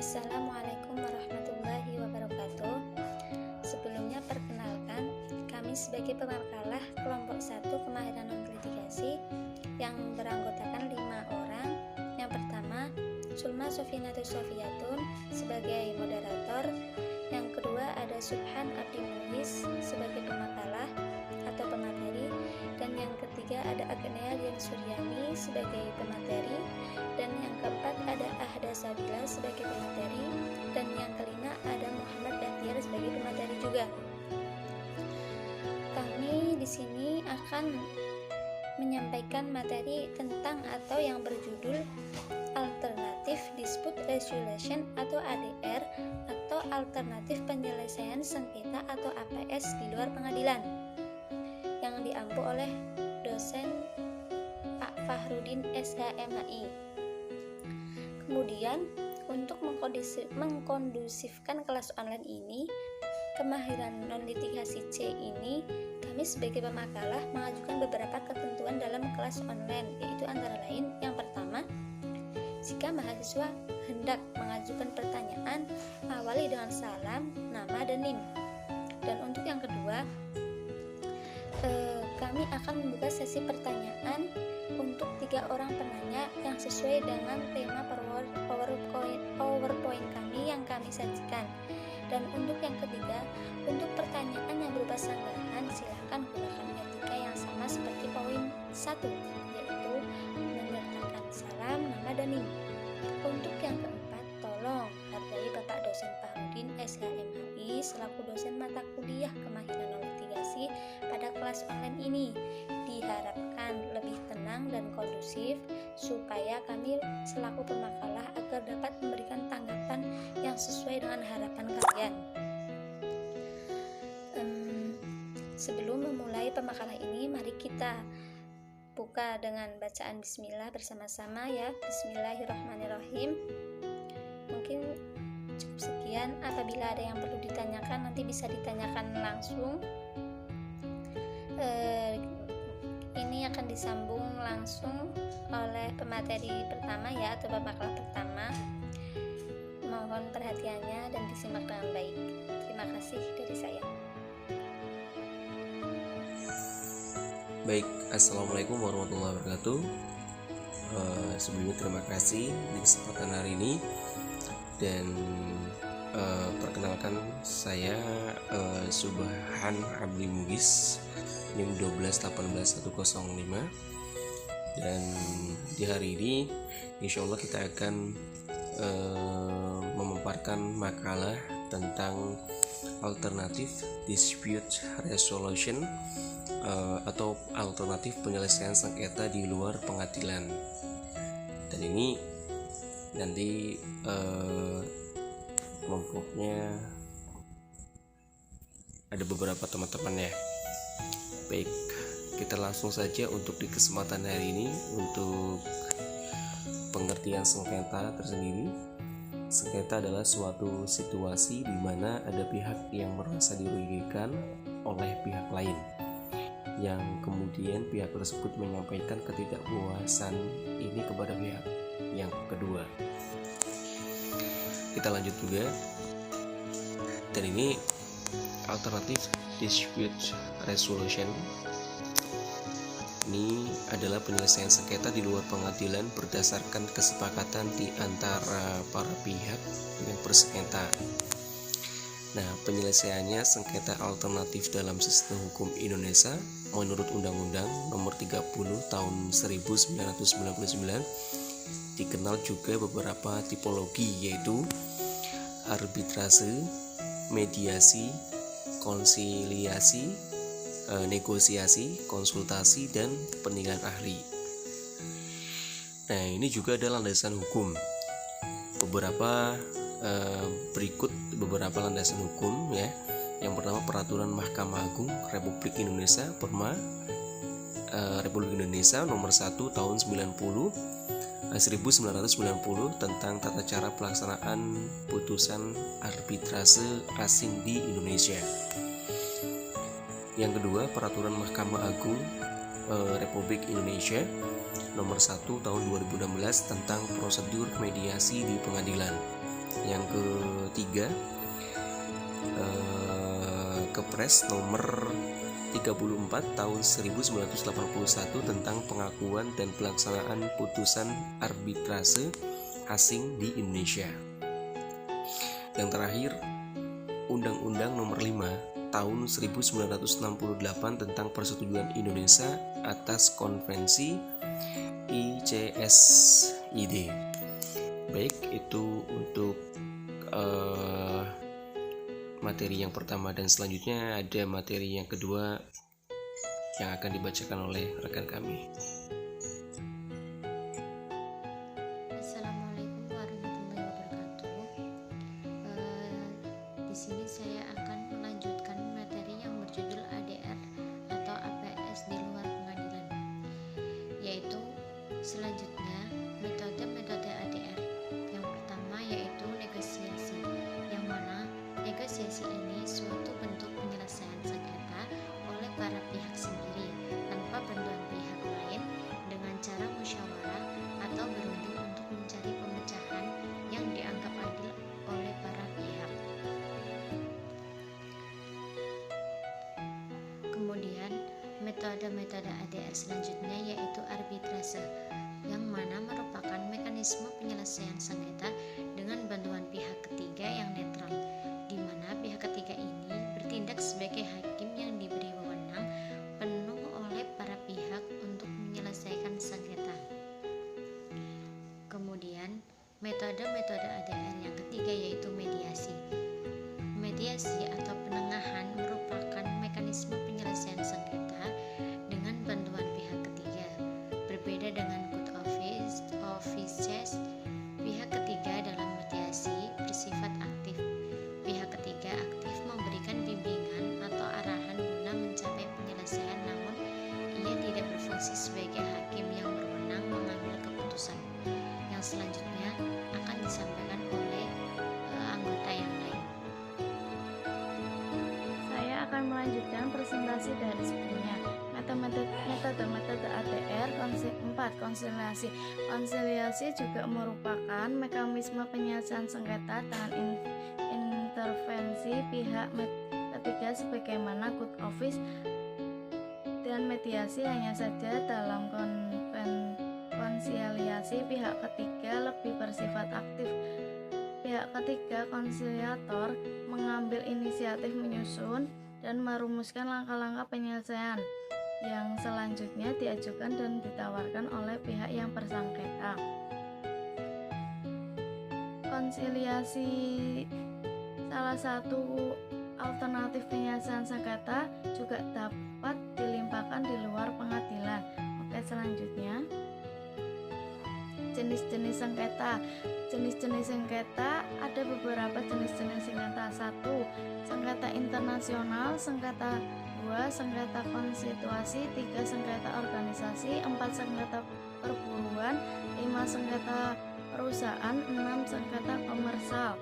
Assalamualaikum warahmatullahi wabarakatuh. Sebelumnya perkenalkan, kami sebagai pemakalah kelompok 1 kemahiran non-litigasi yang beranggotakan 5 orang. Yang pertama, Sulma Sofinatus Sofiyatun sebagai moderator. Yang kedua ada Subhan Abdi Muhis sebagai pemakalah atau pemateri, dan yang ketiga ada Agnea Dian Suryani sebagai pemateri, dan yang keempat ada Ahda Sabila sebagai pemateri, dan yang kelima ada Muhammad Bahtiar sebagai pemateri juga. Kami di sini akan menyampaikan materi tentang atau yang berjudul Alternative Dispute Resolution atau ADR, atau alternatif penyelesaian sengketa atau APS di luar pengadilan, yang diampu oleh dosen Pak Fahrudin SHMHI. Kemudian untuk mengkondusifkan kelas online ini, kemahiran non-litigasi C ini, kami sebagai pemakalah mengajukan beberapa ketentuan dalam kelas online, yaitu antara lain yang pertama, jika mahasiswa hendak mengajukan pertanyaan, awali dengan salam, nama, dan NIM. Dan untuk yang kedua, kami akan membuka sesi pertanyaan untuk 3 orang penanya yang sesuai dengan tema PowerPoint kami yang kami sajikan. Dan untuk yang ketiga, untuk pertanyaan yang berupa sanggahan, silakan gunakan etika yang sama seperti poin 1, yaitu menyertakan salam, nama, dan NIM. Untuk yang keempat, tolong hargai Bapak dosen Fahrudin SHMHI selaku dosen mata kuliah kemahiran non-litigasi pada kelas online ini. Diharapkan lebih tenang dan kondusif supaya kami selaku pemakalah agar dapat memberikan tanggapan yang sesuai dengan harapan kalian. Sebelum memulai pemakalah ini, mari kita buka dengan bacaan bismillah bersama-sama ya. Bismillahirrahmanirrahim. Mungkin cukup sekian. Apabila ada yang perlu ditanyakan, nanti bisa ditanyakan langsung. Ini akan disambung langsung oleh pemateri pertama ya, atau pemakalah pertama. Mohon perhatiannya dan disimak dengan baik. Terima kasih dari saya. Baik, Assalamualaikum warahmatullahi wabarakatuh. Sebelumnya terima kasih di kesempatan hari ini. Dan perkenalkan saya Subhan Abdi Muhis, NIM 1218105. Dan di hari ini insya Allah kita akan memaparkan makalah tentang alternatif dispute resolution atau alternatif penyelesaian sengketa di luar pengadilan. Dan ini nanti kelompoknya ada beberapa teman-teman ya. Baik, kita langsung saja untuk di kesempatan hari ini untuk pengertian sengketa tersendiri. Sengketa adalah suatu situasi di mana ada pihak yang merasa dirugikan oleh pihak lain, yang kemudian pihak tersebut menyampaikan ketidakpuasan ini kepada pihak yang kedua. Kita lanjut juga. Dan ini alternatif dispute resolution. Ini adalah penyelesaian sengketa di luar pengadilan berdasarkan kesepakatan di antara para pihak yang bersengketa. Nah, penyelesaiannya sengketa alternatif dalam sistem hukum Indonesia menurut Undang-Undang Nomor 30 Tahun 1999 dikenal juga beberapa tipologi, yaitu arbitrase, mediasi, konsiliasi, negosiasi, konsultasi, dan penilaian ahli. Nah, ini juga ada landasan hukum. Berikut beberapa landasan hukum ya. Yang pertama, Peraturan Mahkamah Agung Republik Indonesia Perma Republik Indonesia Nomor 1 Tahun 1990 tentang tata cara pelaksanaan putusan arbitrase asing di Indonesia. Yang kedua, Peraturan Mahkamah Agung Republik Indonesia Nomor 1 Tahun 2016 tentang prosedur mediasi di pengadilan. Yang ketiga, Kepres nomor 34 tahun 1981 tentang pengakuan dan pelaksanaan putusan arbitrase asing di Indonesia. Yang terakhir, Undang-Undang nomor 5 tahun 1968 tentang persetujuan Indonesia atas konvensi ICSID. Baik, itu untuk materi yang pertama, dan selanjutnya ada materi yang kedua yang akan dibacakan oleh rekan kami. Assalamualaikum warahmatullahi wabarakatuh. Di sini saya akan melanjutkan materi yang berjudul ADR atau APS di luar pengadilan, yaitu selanjutnya metode-metode ADR. Yang pertama yaitu negosiasi, yang mana negosiasi ini suatu bentuk penyelesaian sengketa oleh para pihak sendiri tanpa bantuan pihak lain dengan cara musyawarah atau berunding untuk mencari pemecahan yang dianggap adil oleh para pihak. Kemudian metode-metode ADR selanjutnya yaitu arbitrase, yang mana merupakan mekanisme penyelesaian sengketa dengan bantuan pihak ketiga yang netral, di mana pihak ketiga ini bertindak sebagai hakim yang diberi wewenang penuh oleh para pihak untuk menyelesaikan sengketa. Kemudian metode-metode ADR yang ketiga yaitu mediasi. Mediasi atau penengahan merupakan mekanisme penyelesaian sengketa dengan bantuan pihak ketiga. Berbeda dengan good offices, pihak ketiga dalam mediasi bersifat aktif. Pihak ketiga aktif memberikan bimbingan atau arahan guna mencapai penyelesaian, namun ia tidak berfungsi sebagai hakim yang berwenang mengambil keputusan. Yang selanjutnya akan disampaikan oleh anggota yang lain. Saya akan melanjutkan presentasi dari sebelumnya. Metode ADR 4. Konsiliasi. Konsiliasi juga merupakan mekanisme penyelesaian sengketa dengan intervensi pihak ketiga sebagaimana good office dan mediasi. Hanya saja dalam konsiliasi pihak ketiga lebih bersifat aktif. Pihak ketiga konsiliator mengambil inisiatif menyusun dan merumuskan langkah-langkah penyelesaian yang selanjutnya diajukan dan ditawarkan oleh pihak yang bersengketa. Konsiliasi salah satu alternatif penyelesaian sengketa, juga dapat dilimpahkan di luar pengadilan. Oke, selanjutnya jenis-jenis sengketa. Jenis-jenis sengketa, ada beberapa jenis-jenis sengketa. 1. Sengketa internasional. Sengketa 2. Sengketa konstitusi. 3. Sengketa organisasi. 4. Sengketa perburuan. 5. Sengketa perusahaan. 6. Sengketa komersial.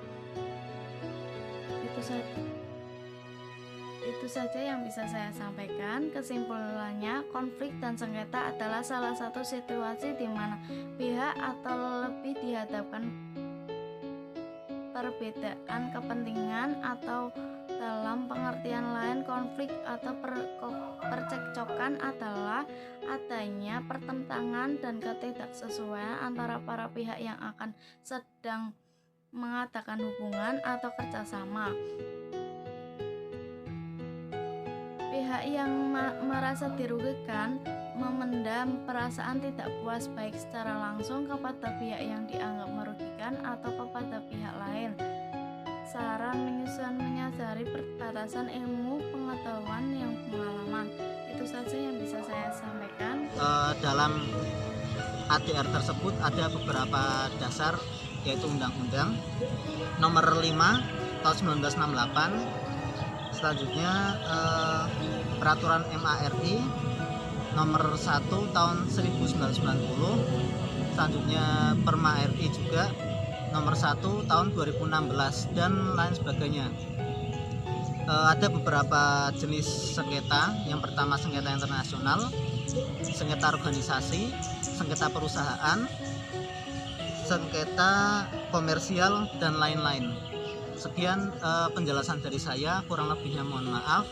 Itu saja yang bisa saya sampaikan. Kesimpulannya, konflik dan sengketa adalah salah satu situasi di mana pihak atau lebih dihadapkan perbedaan kepentingan, atau dalam pengertian lain, konflik atau percekcokan adalah adanya pertentangan dan ketidaksesuaian antara para pihak yang akan sedang mengadakan hubungan atau kerjasama. Pihak yang merasa dirugikan memendam perasaan tidak puas baik secara langsung kepada pihak yang dianggap merugikan atau kepada pihak lain. Saran menyadari perbatasan ilmu pengetahuan yang pengalaman. Itu saja yang bisa saya sampaikan. Dalam ADR tersebut ada beberapa dasar, yaitu Undang-Undang nomor 5 tahun 1968, selanjutnya Peraturan MARI nomor 1 tahun 1990, selanjutnya Perma RI juga nomor 1 tahun 2016, dan lain sebagainya. Ada beberapa jenis sengketa. Yang pertama sengketa internasional, sengketa organisasi, sengketa perusahaan, sengketa komersial, dan lain-lain. Sekian penjelasan dari saya, kurang lebihnya mohon maaf.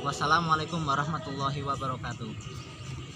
Wassalamualaikum warahmatullahi wabarakatuh.